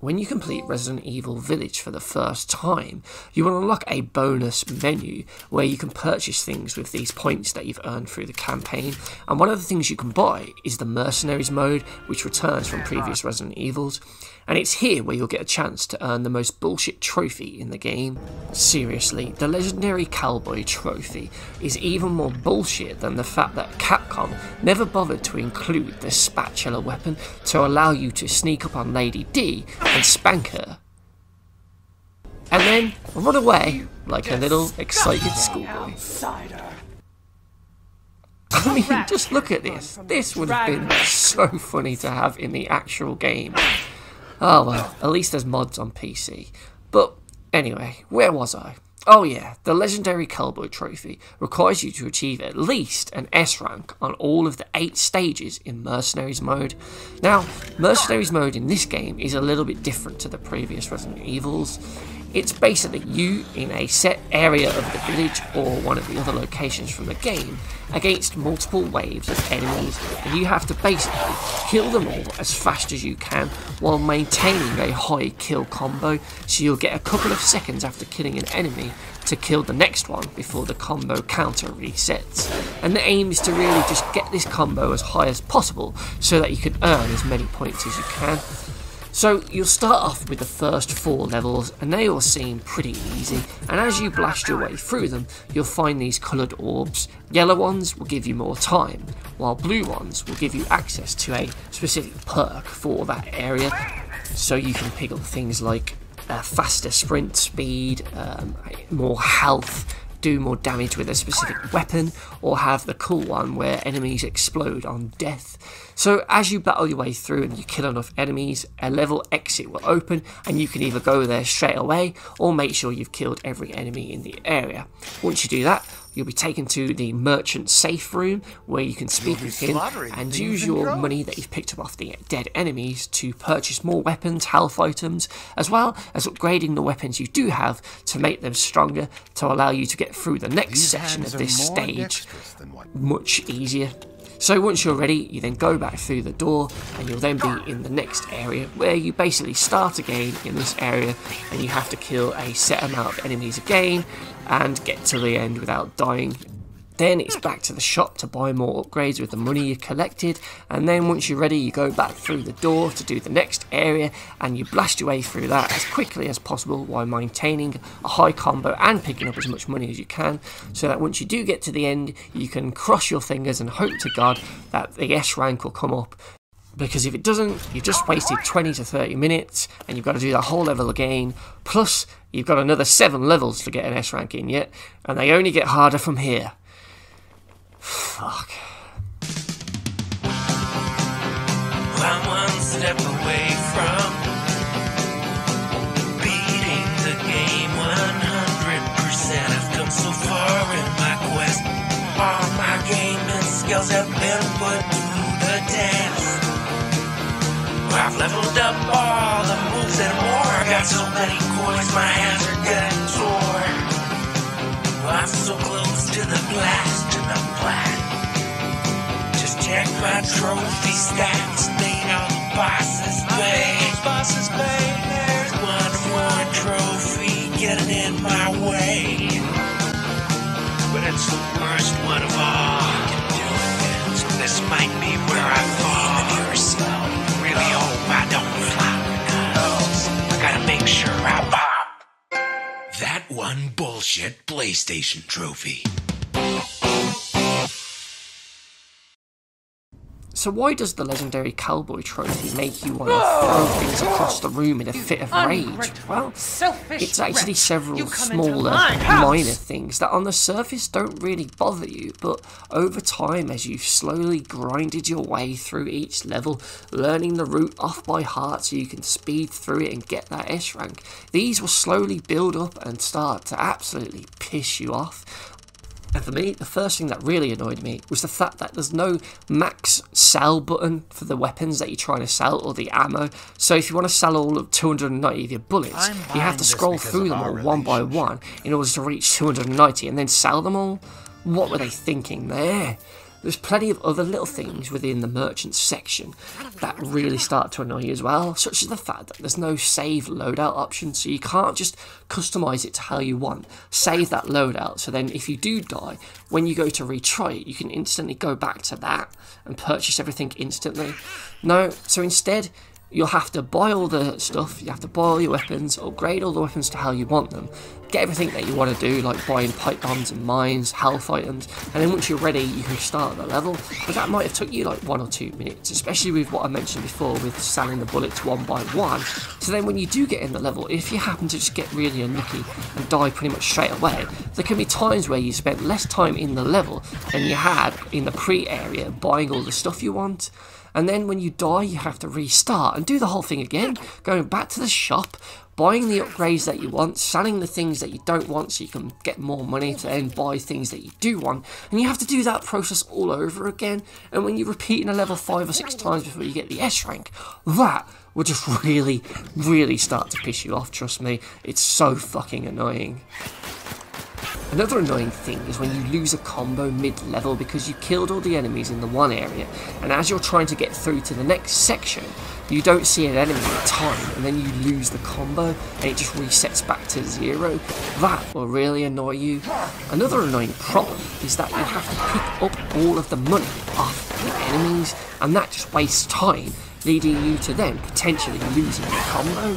When you complete Resident Evil Village for the first time, you will unlock a bonus menu where you can purchase things with these points that you've earned through the campaign, and one of the things you can buy is the Mercenaries mode, which returns from previous Resident Evils, and it's here where you'll get a chance to earn the most bullshit trophy in the game. Seriously, the legendary Cowboy trophy is even more bullshit than the fact that Capcom never bothered to include the spatula weapon to allow you to sneak up on Lady D and spank her, and then run away like a little excited schoolboy. I mean, just look at this. This would have been so funny to have in the actual game. Oh well, at least there's mods on PC. But anyway, where was I? Oh yeah, the legendary Cowboy trophy requires you to achieve at least an S rank on all of the 8 stages in Mercenaries mode. Now, Mercenaries mode in this game is a little bit different to the previous Resident Evils. It's basically you in a set area of the village or one of the other locations from the game against multiple waves of enemies, and you have to basically kill them all as fast as you can while maintaining a high kill combo, so you'll get a couple of seconds after killing an enemy to kill the next one before the combo counter resets. And the aim is to really just get this combo as high as possible so that you can earn as many points as you can. So you'll start off with the first 4 levels, and they all seem pretty easy, and as you blast your way through them, you'll find these coloured orbs. Yellow ones will give you more time, while blue ones will give you access to a specific perk for that area, so you can pick up things like faster sprint speed, more health, do more damage with a specific weapon, or have the cool one where enemies explode on death. So as you battle your way through and you kill enough enemies, a level exit will open, and you can either go there straight away or make sure you've killed every enemy in the area. Once you do that, you'll be taken to the merchant safe room where you can speak with him and use your money that you've picked up off the dead enemies to purchase more weapons, health items, as well as upgrading the weapons you do have to make them stronger to allow you to get through the next section of this stage much easier. So once you're ready, you then go back through the door, and you'll then be in the next area where you basically start again in this area, and you have to kill a set amount of enemies again and get to the end without dying. Then it's back to the shop to buy more upgrades with the money you collected, and then once you're ready, you go back through the door to do the next area, and you blast your way through that as quickly as possible while maintaining a high combo and picking up as much money as you can, so that once you do get to the end, you can cross your fingers and hope to God that the S rank will come up. Because if it doesn't, you've just wasted 20 to 30 minutes, and you've got to do that whole level again, plus you've got another 7 levels to get an S rank in yet, and they only get harder from here. Fuck. I'm one step away from beating the game 100%. I've come so far in my quest. All my gaming skills have been put to the test. I've leveled up all the moves and more. I got so many coins, my hands are getting sore. I'm so close to the blast, to the plat. Just check my trophy stats, made all the bosses pay. There's one more trophy getting in my way, but it's the worst one of all. So this might be where I fall. Yourself. Really hope I don't flop. I gotta make sure I pop that one bullshit PlayStation trophy. So why does the legendary Cowboy trophy make you want to throw things across the room in a fit of rage? Well, it's actually several smaller, minor things that on the surface don't really bother you, but over time, as you've slowly grinded your way through each level, learning the route off by heart so you can speed through it and get that S rank, these will slowly build up and start to absolutely piss you off. And for me, the first thing that really annoyed me was the fact that there's no max sell button for the weapons that you're trying to sell or the ammo. So if you want to sell all of 290 of your bullets, you have to scroll through them all one by one in order to reach 290 and then sell them all. What were they thinking there? There's plenty of other little things within the merchant section that really start to annoy you as well, such as the fact that there's no save loadout option, so you can't just customise it to how you want. Save that loadout, so then if you do die, when you go to retry it, you can instantly go back to that and purchase everything instantly. No, so instead, you'll have to buy all the stuff, you have to buy all your weapons, upgrade all the weapons to how you want them, get everything that you want to do, like buying pipe bombs and mines, health items, and then once you're ready, you can start the level. But that might have took you like 1 or 2 minutes, especially with what I mentioned before, with selling the bullets one by one. So then when you do get in the level, if you happen to just get really unlucky and die pretty much straight away, there can be times where you spent less time in the level than you had in the pre-area buying all the stuff you want. And then when you die, you have to restart and do the whole thing again, going back to the shop, buying the upgrades that you want, selling the things that you don't want so you can get more money to then buy things that you do want, and you have to do that process all over again. And when you repeat in a level 5 or 6 times before you get the S rank, that will just really start to piss you off, trust me. It's so fucking annoying. Another annoying thing is when you lose a combo mid-level because you killed all the enemies in the one area, and as you're trying to get through to the next section, you don't see an enemy in time, and then you lose the combo, and it just resets back to 0. That will really annoy you. Another annoying problem is that you have to pick up all of the money off the enemies, and that just wastes time, leading you to then potentially losing the combo.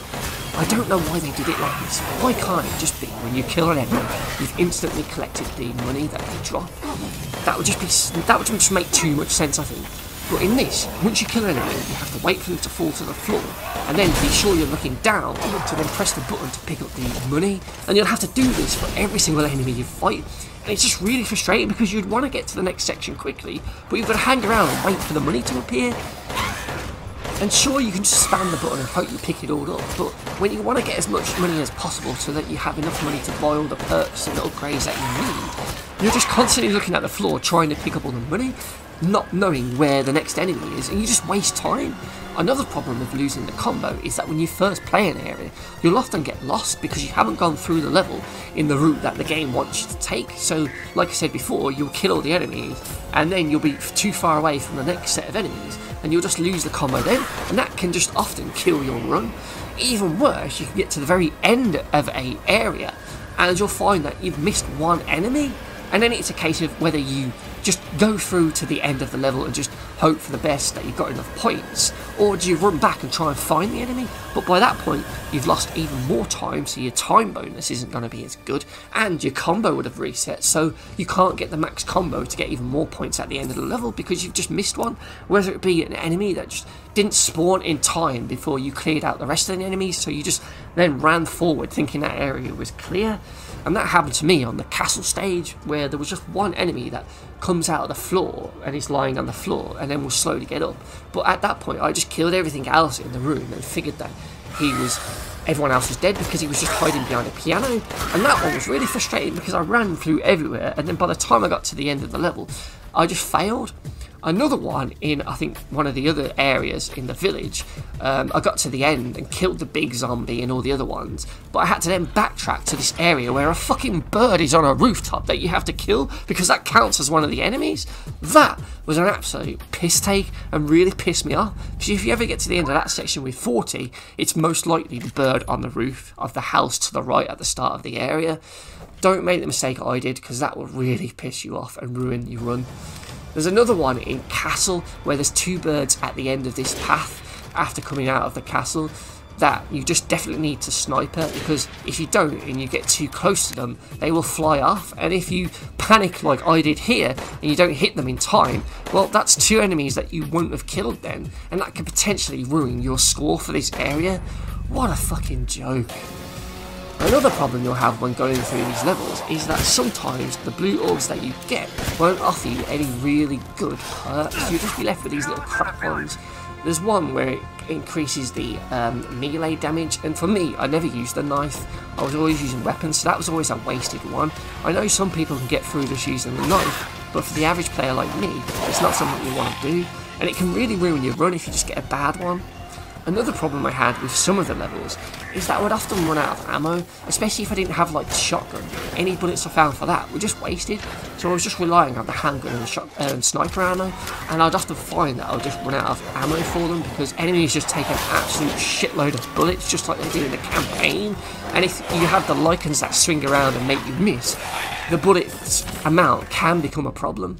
I don't know why they did it like this. Why can't it just be when you kill an enemy, you've instantly collected the money that they drop? That would just make too much sense, I think. But in this, once you kill an enemy, you have to wait for them to fall to the floor, and then be sure you're looking down to then press the button to pick up the money. And you'll have to do this for every single enemy you fight. And it's just really frustrating because you'd want to get to the next section quickly, but you've got to hang around and wait for the money to appear. And sure, you can just spam the button and hope you pick it all up, but when you want to get as much money as possible so that you have enough money to buy all the perks and the upgrades that you need, you're just constantly looking at the floor trying to pick up all the money, not knowing where the next enemy is, and you just waste time. Another problem with losing the combo is that when you first play an area, you'll often get lost because you haven't gone through the level in the route that the game wants you to take. So, like I said before, you'll kill all the enemies, and then you'll be too far away from the next set of enemies, and you'll just lose the combo then, and that can just often kill your run. Even worse, you can get to the very end of a area, and you'll find that you've missed one enemy, and then it's a case of whether you just go through to the end of the level and just hope for the best that you've got enough points, or do you run back and try and find the enemy? But by that point, you've lost even more time, so your time bonus isn't going to be as good, and your combo would have reset, so you can't get the max combo to get even more points at the end of the level because you've just missed one, whether it be an enemy that just didn't spawn in time before you cleared out the rest of the enemies, so you just then ran forward thinking that area was clear. And that happened to me on the castle stage, where there was just one enemy that comes out of the floor and is lying on the floor and then will slowly get up. But at that point, I just killed everything else in the room and figured that everyone else was dead because he was just hiding behind a piano. And that one was really frustrating because I ran through everywhere, and then by the time I got to the end of the level, I just failed. Another one in, I think, one of the other areas in the village, I got to the end and killed the big zombie and all the other ones, but I had to then backtrack to this area where a fucking bird is on a rooftop that you have to kill because that counts as one of the enemies. That was an absolute piss take and really pissed me off, because if you ever get to the end of that section with 40, it's most likely the bird on the roof of the house to the right at the start of the area. Don't make the mistake I did, because that will really piss you off and ruin your run. There's another one in Castle where there's 2 birds at the end of this path after coming out of the castle that you just definitely need to snipe at, because if you don't and you get too close to them, they will fly off, and if you panic like I did here and you don't hit them in time, well, that's 2 enemies that you won't have killed then, and that could potentially ruin your score for this area. What a fucking joke. Another problem you'll have when going through these levels is that sometimes the blue orbs that you get won't offer you any really good perks. You'll just be left with these little crap ones. There's one where it increases the melee damage, and for me, I never used the knife. I was always using weapons, so that was always a wasted one. I know some people can get through just using the knife, but for the average player like me, it's not something you want to do, and it can really ruin your run if you just get a bad one. Another problem I had with some of the levels is that I would often run out of ammo, especially if I didn't have like the shotgun. Any bullets I found for that were just wasted, so I was just relying on the handgun and sniper ammo, and I'd often find that I would just run out of ammo for them because enemies just take an absolute shitload of bullets just like they do in the campaign, and if you have the lichens that swing around and make you miss, the bullets amount can become a problem.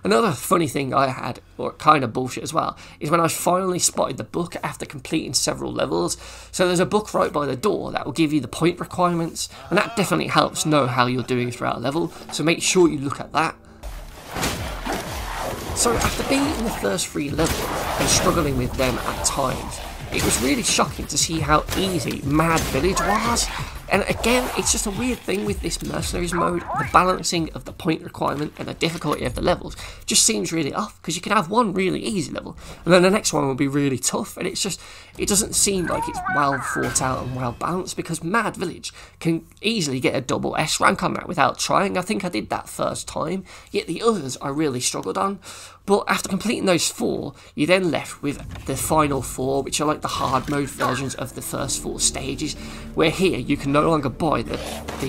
Another funny thing I had, or kind of bullshit as well, is when I finally spotted the book after completing several levels. So there's a book right by the door that will give you the point requirements, and that definitely helps know how you're doing throughout a level, so make sure you look at that. So after being in the first 3 levels and struggling with them at times, it was really shocking to see how easy Mad Village was. And again, it's just a weird thing with this Mercenaries mode. The balancing of the point requirement and the difficulty of the levels just seems really off, because you can have one really easy level and then the next one will be really tough, and it's just, it doesn't seem like it's well thought out and well balanced, because Mad Village can easily get a double S rank on that without trying. I think I did that first time, yet the others I really struggled on. But after completing those 4, you're then left with the final 4, which are like the hard mode versions of the first 4 stages, where here you can no longer buy the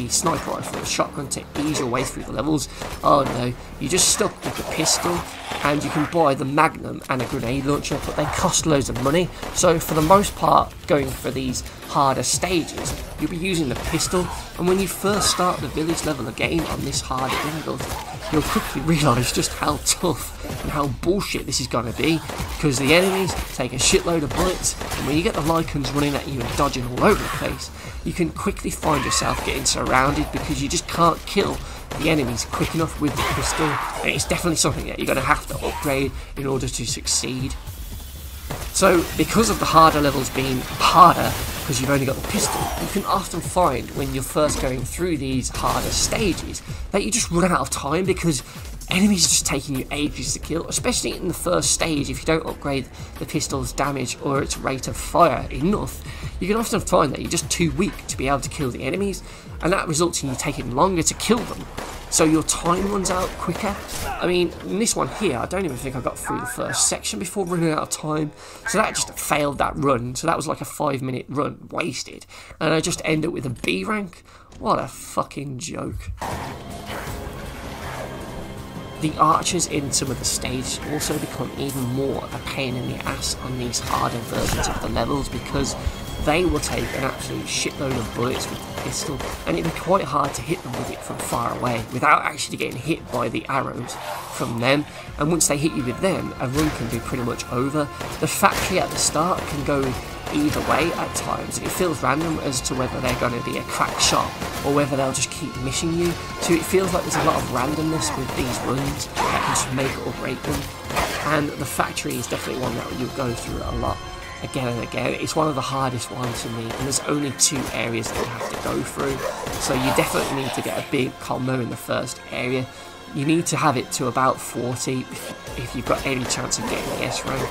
sniper rifle or shotgun to ease your way through the levels. Oh no, you're just stuck with the pistol, and you can buy the Magnum and a grenade launcher, but they cost loads of money. So for the most part, going for these harder stages, you'll be using the pistol, and when you first start the village level again on this harder difficulty, you'll quickly realise just how tough and how bullshit this is going to be, because the enemies take a shitload of bullets, and when you get the lichens running at you and dodging all over the place, you can quickly find yourself getting surrounded because you just can't kill the enemies quick enough with the pistol, and it's definitely something that you're going to have to upgrade in order to succeed. So because of the harder levels being harder because you've only got the pistol, you can often find when you're first going through these harder stages that you just run out of time because enemies are just taking you ages to kill, especially in the first stage. If you don't upgrade the pistol's damage or its rate of fire enough, you can often find that you're just too weak to be able to kill the enemies, and that results in you taking longer to kill them, so your time runs out quicker. I mean, in this one here, I don't even think I got through the first section before running out of time, so that just failed that run. So that was like a 5-minute run wasted, and I just end up with a B rank. What a fucking joke. The archers in some of the stages also become even more a pain in the ass on these harder versions of the levels, because they will take an absolute shitload of bullets with the pistol, and it'd be quite hard to hit them with it from far away without actually getting hit by the arrows from them. And once they hit you with them, a run can be pretty much over. The factory at the start can go either way at times. It feels random as to whether they're going to be a crack shot or whether they'll just keep missing you. So it feels like there's a lot of randomness with these runs that can just make or break them. And the factory is definitely one that you'll go through a lot again and again. It's one of the hardest ones for me, and there's only 2 areas that you have to go through, so you definitely need to get a big combo in the first area. You need to have it to about 40 if you've got any chance of getting the S rank,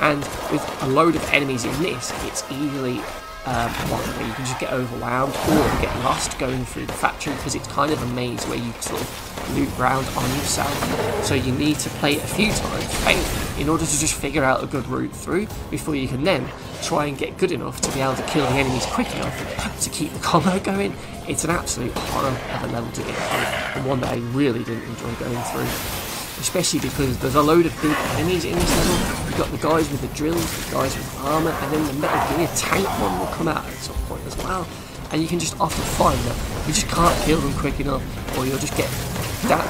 and with a load of enemies in this, it's easily one where you can just get overwhelmed or get lost going through the factory, because it's kind of a maze where you sort of loot around on yourself, so you need to play it a few times in order to just figure out a good route through before you can then try and get good enough to be able to kill the enemies quick enough to keep the combo going. It's an absolute horror of a level to get through, and one that I really didn't enjoy going through, especially because there's a load of big enemies in this level. You've got the guys with the drills, the guys with armour, and then the Metal Gear tank one will come out at some point as well, and you can just often find that you just can't kill them quick enough, or you'll just get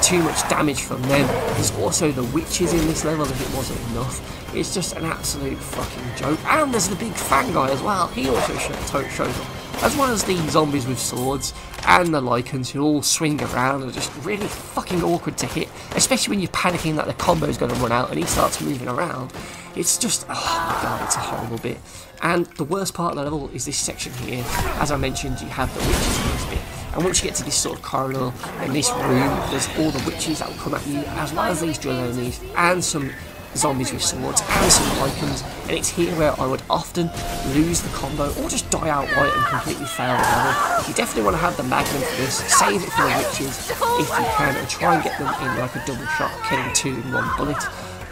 too much damage from them. There's also the witches in this level if it wasn't enough. It's just an absolute fucking joke. And there's the big fan guy as well, he also shows up, as well as the zombies with swords and the lichens who all swing around and are just really fucking awkward to hit, especially when you're panicking that the combo is going to run out and he starts moving around. It's just, oh my god, it's a horrible bit. And the worst part of the level is this section here. As I mentioned, you have the witches in this bit, and once you get to this sort of corridor in this room, there's all the witches that will come at you, as well as these drill enemies and some zombies with swords and some lichens, and it's here where I would often lose the combo or just die outright and completely fail the level. You definitely want to have the Magnum for this, save it for the witches if you can, and try and get them in like a double shot, killing 2 in 1 bullet.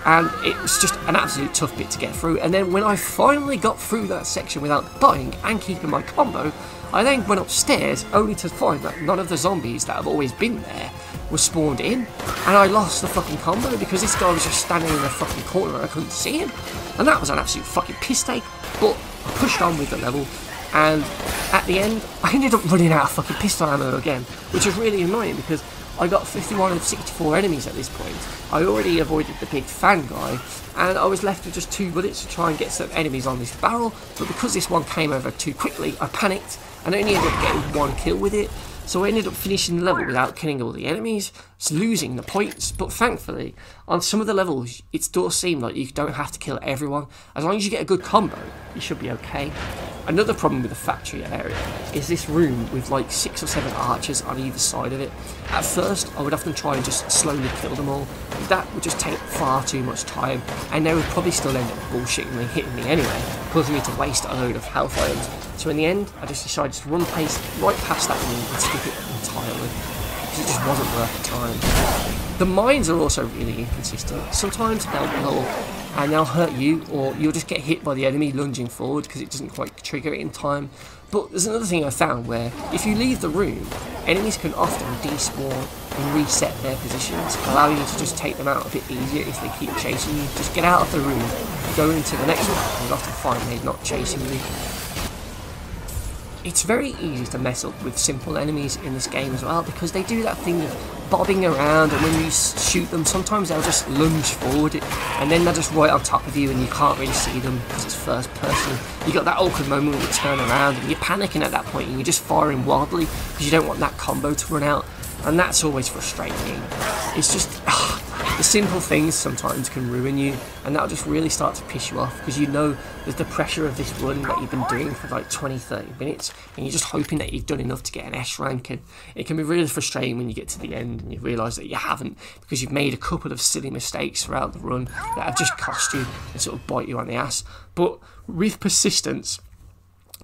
and it was just an absolute tough bit to get through. And then when I finally got through that section without dying and keeping my combo, I then went upstairs only to find that none of the zombies that have always been there were spawned in, and I lost the fucking combo because this guy was just standing in the fucking corner and I couldn't see him, and that was an absolute fucking piss take. But I pushed on with the level, and at the end I ended up running out of fucking pistol ammo again, which was really annoying because I got 51 of 64 enemies at this point. I already avoided the big fan guy, and I was left with just 2 bullets to try and get some enemies on this barrel, but because this one came over too quickly, I panicked and only ended up getting 1 kill with it. So I ended up finishing the level without killing all the enemies, losing the points, but thankfully, on some of the levels, it does seem like you don't have to kill everyone. As long as you get a good combo, you should be okay. Another problem with the factory area is this room with like 6 or 7 archers on either side of it. At first, I would often try and just slowly kill them all, but that would just take far too much time, and they would probably still end up bullshitting me, hitting me anyway, causing me to waste a load of health items. So in the end, I just decided to run right past that room and skip it entirely, because it just wasn't worth the time. The mines are also really inconsistent. Sometimes they'll blow up and they'll hurt you, or you'll just get hit by the enemy lunging forward because it doesn't quite trigger it in time. But there's another thing I found where if you leave the room, enemies can often despawn and reset their positions, allowing you to just take them out a bit easier if they keep chasing you. Just get out of the room, go into the next one, and you'll often find they're not chasing you. It's very easy to mess up with simple enemies in this game as well, because they do that thing of bobbing around, and when you shoot them, sometimes they'll just lunge forward and then they're just right on top of you and you can't really see them because it's first person. You got that awkward moment when you turn around and you're panicking at that point and you're just firing wildly because you don't want that combo to run out, and that's always frustrating. It's just the simple things sometimes can ruin you, and that'll just really start to piss you off because you know there's the pressure of this run that you've been doing for like 20-30 minutes, and you're just hoping that you've done enough to get an S rank, and it can be really frustrating when you get to the end and you realise that you haven't, because you've made a couple of silly mistakes throughout the run that have just cost you and sort of bite you on the ass. But with persistence,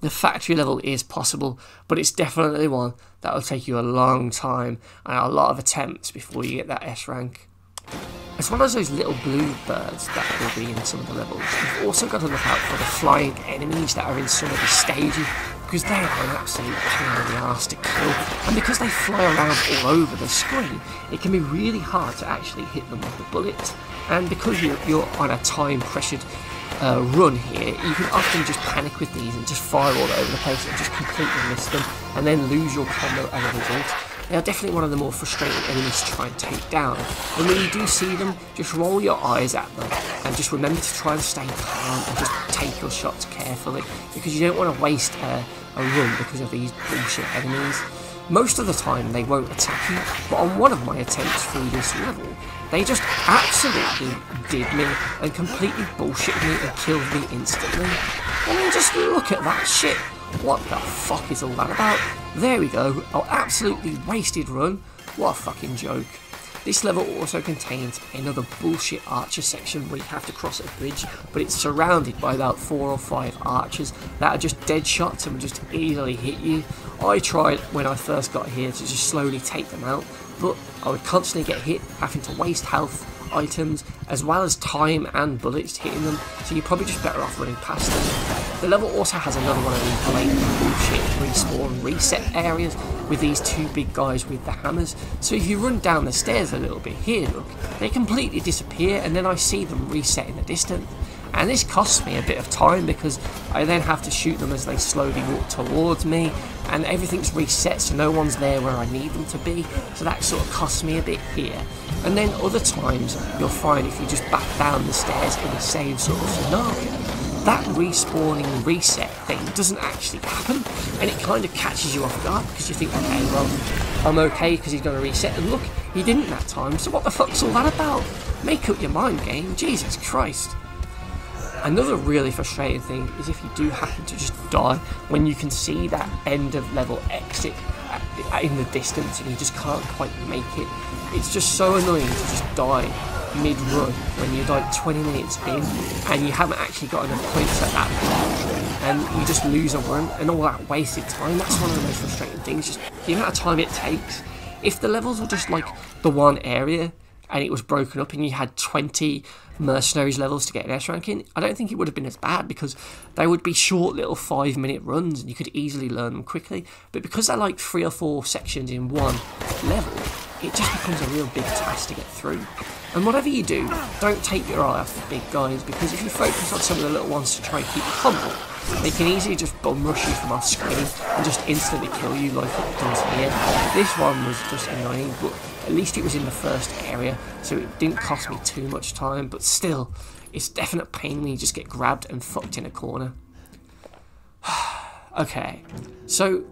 the factory level is possible, but it's definitely one that will take you a long time and a lot of attempts before you get that S rank. As well as those little blue birds that will be in some of the levels, you've also got to look out for the flying enemies that are in some of the stages, because they are an absolute pain in the arse to kill, and because they fly around all over the screen, it can be really hard to actually hit them with the bullets. And because you're on a time pressured run here, you can often just panic with these and just fire all over the place and just completely miss them and then lose your combo as a result. They are definitely one of the more frustrating enemies to try and take down, and when you do see them, just roll your eyes at them and just remember to try and stay calm and just take your shots carefully, because you don't want to waste a run because of these bullshit enemies. Most of the time they won't attack you, but on one of my attempts through this level, they just absolutely did me and completely bullshitted me and killed me instantly. I mean, just look at that shit. What the fuck is all that about? There we go, an absolutely wasted run. What a fucking joke. This level also contains another bullshit archer section where you have to cross a bridge, but it's surrounded by about 4 or 5 archers that are just dead shots and will just easily hit you. I tried when I first got here to just slowly take them out, but I would constantly get hit, having to waste health, items, as well as time and bullets hitting them, so you're probably just better off running past them. The level also has another one of these blatant bullshit respawn reset areas with these 2 big guys with the hammers, so if you run down the stairs a little bit here, look, they completely disappear and then I see them reset in the distance. And this costs me a bit of time because I then have to shoot them as they slowly walk towards me, and everything's reset so no one's there where I need them to be, so that sort of costs me a bit here. And then other times you'll find if you just back down the stairs in the same sort of scenario, that respawning reset thing doesn't actually happen, and it kind of catches you off guard because you think, okay, well, I'm okay because he's going to reset, and look, he didn't that time, so what the fuck's all that about? Make up your mind, game, Jesus Christ. Another really frustrating thing is if you do happen to just die when you can see that end of level exit in the distance and you just can't quite make it. It's just so annoying to just die mid-run when you're like 20 minutes in and you haven't actually got enough points at that point, and you just lose a run and all that wasted time. That's one of the most frustrating things, just the amount of time it takes. If the levels were just like the one area and it was broken up and you had 20 Mercenaries levels to get an S rank in, I don't think it would have been as bad, because they would be short little 5-minute runs and you could easily learn them quickly. But because they're like 3 or 4 sections in one level, it just becomes a real big task to get through. And whatever you do, don't take your eye off the big guys, because if you focus on some of the little ones to try and keep the combo, they can easily just bum rush you from off screen and just instantly kill you like it does here. This one was just annoying, but at least it was in the first area, so it didn't cost me too much time, but still, it's definite pain when you just get grabbed and fucked in a corner. Okay, so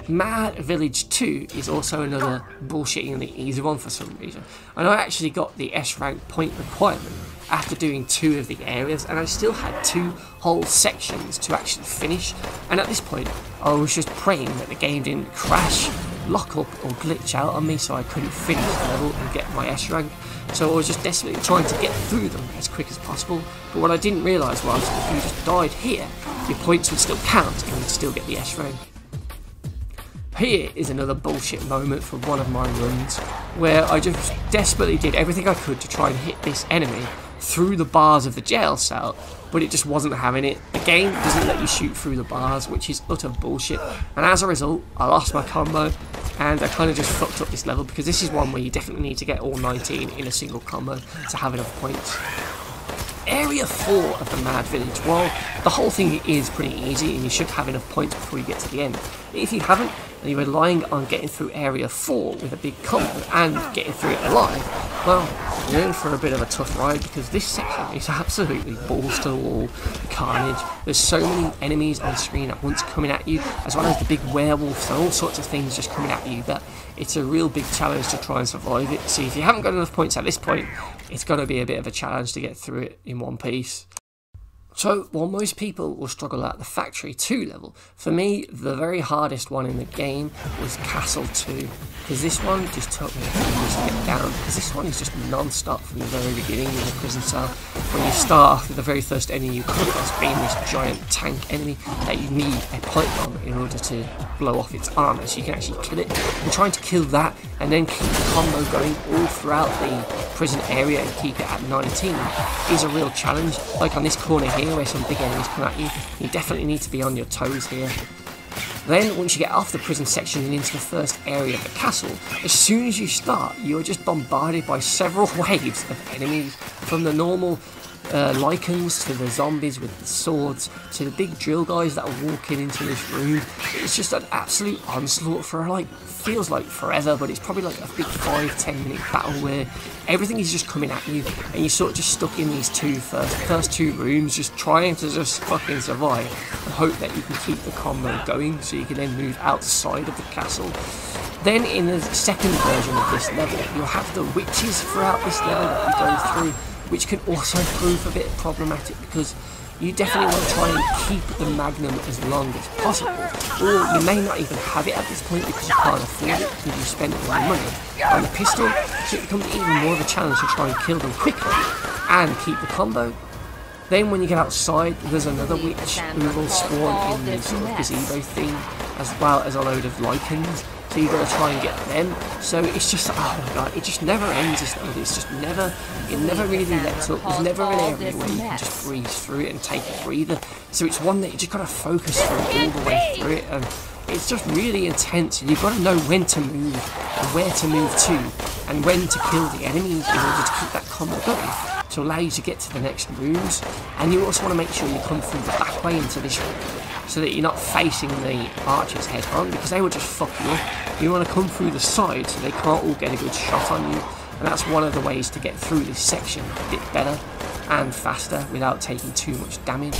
Mad Village 2 is also another bullshittingly easy one for some reason. And I actually got the S rank point requirement after doing 2 of the areas, and I still had 2 whole sections to actually finish. And at this point, I was just praying that the game didn't crash, lock up or glitch out on me so I couldn't finish the level and get my S rank. So I was just desperately trying to get through them as quick as possible. But what I didn't realise was if you just died here, your points would still count and you'd still get the S rank. Here is another bullshit moment for one of my runs, where I just desperately did everything I could to try and hit this enemy through the bars of the jail cell, but it just wasn't having it. The game doesn't let you shoot through the bars, which is utter bullshit, and as a result, I lost my combo, and I kind of just fucked up this level, because this is one where you definitely need to get all 19 in a single combo to have enough points. Area 4 of the Mad Village, well, the whole thing is pretty easy and you should have enough points before you get to the end. If you haven't, and you're relying on getting through Area 4 with a big combo and getting through it alive, well, you're in for a bit of a tough ride, because this section is absolutely balls to the wall carnage. There's so many enemies on screen at once coming at you, as well as the big werewolves and all sorts of things just coming at you, that it's a real big challenge to try and survive it. So if you haven't got enough points at this point, it's going to be a bit of a challenge to get through it in one piece. So, while most people will struggle at the Factory 2 level, for me, the very hardest one in the game was Castle 2, because this one just took me years to get down, because this one is just non-stop from the very beginning in the prison cell. When you start off with the very first enemy you come across being this giant tank enemy that you need a pipe bomb in order to blow off its armour so you can actually kill it, and trying to kill that and then keep the combo going all throughout the prison area and keep it at 19 is a real challenge. Like on this corner here where some big enemies come at you, you definitely need to be on your toes here. Then once you get off the prison section and into the first area of the castle, as soon as you start, you are just bombarded by several waves of enemies, from the normal lichens to the zombies with the swords to the big drill guys that are walking into this room. It's just an absolute onslaught for feels like forever, but it's probably like a big 5-10 minute battle where everything is just coming at you and you're sort of just stuck in these first two rooms just trying to just fucking survive and hope that you can keep the combo going so you can then move outside of the castle. Then in the second version of this level, you'll have the witches throughout this level that you go through, which can also prove a bit problematic because you definitely want to try and keep the Magnum as long as possible, or you may not even have it at this point because you can't afford it because you spent all your money on the pistol, so it becomes even more of a challenge to try and kill them quickly and keep the combo. Then when you get outside, there's another witch who will spawn in the sort of gazebo theme, as well as a load of lichens, so you've got to try and get them. So it's just, oh my god, it just never ends, this level. It's just never, it never really lets up. There's never an area where you can just breeze through it and take a breather. So it's one that you just got to focus through all the way through it, and it's just really intense. And you've got to know when to move, and where to move to, and when to kill the enemies in order to keep that combo going, to allow you to get to the next rooms. And you also want to make sure you come through the back way into this room, so that you're not facing the archers head on, because they will just fuck you up. You want to come through the side so they can't all get a good shot on you, and that's one of the ways to get through this section a bit better and faster without taking too much damage.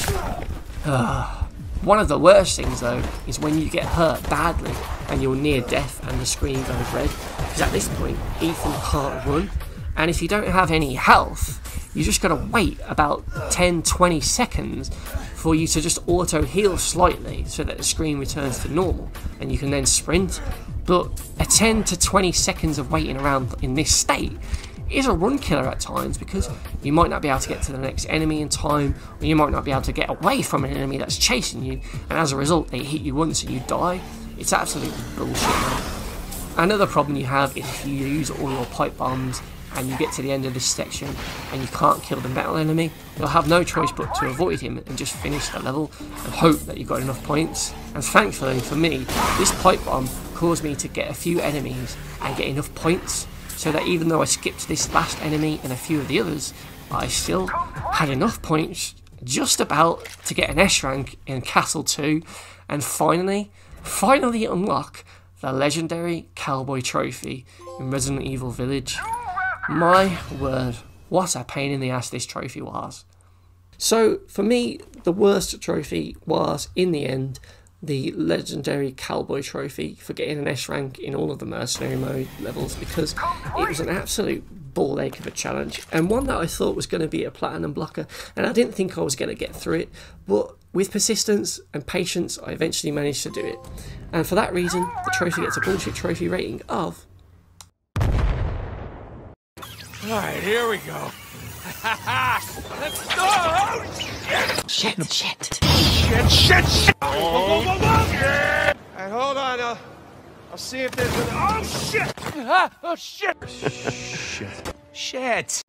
One of the worst things though is when you get hurt badly and you're near death and the screen goes red, because at this point Ethan can't run, and if you don't have any health, you just gotta wait about 10-20 seconds for you to just auto heal slightly so that the screen returns to normal and you can then sprint. But a 10 to 20 seconds of waiting around in this state is a run killer at times, because you might not be able to get to the next enemy in time, or you might not be able to get away from an enemy that's chasing you, and as a result they hit you once and you die. It's absolutely bullshit, man. Another problem you have is if you use all your pipe bombs and you get to the end of this section and you can't kill the metal enemy, you'll have no choice but to avoid him and just finish the level and hope that you got enough points. And thankfully for me, this pipe bomb caused me to get a few enemies and get enough points, so that even though I skipped this last enemy and a few of the others, I still had enough points just about to get an S rank in Castle 2 and finally unlock the legendary Cowboy trophy in Resident Evil Village. My word, what a pain in the ass this trophy was. So for me, the worst trophy was, in the end, the legendary Cowboy trophy for getting an S rank in all of the mercenary mode levels, because it was an absolute ball ache of a challenge, and one that I thought was going to be a platinum blocker, and I didn't think I was going to get through it, but with persistence and patience I eventually managed to do it, and for that reason the trophy gets a bullshit trophy rating of... Alright, here we go. Let's go! Oh, shit! Shit! Oh, alright, hold on. I'll see if there's an... Oh, shit! Oh, shit! Shit.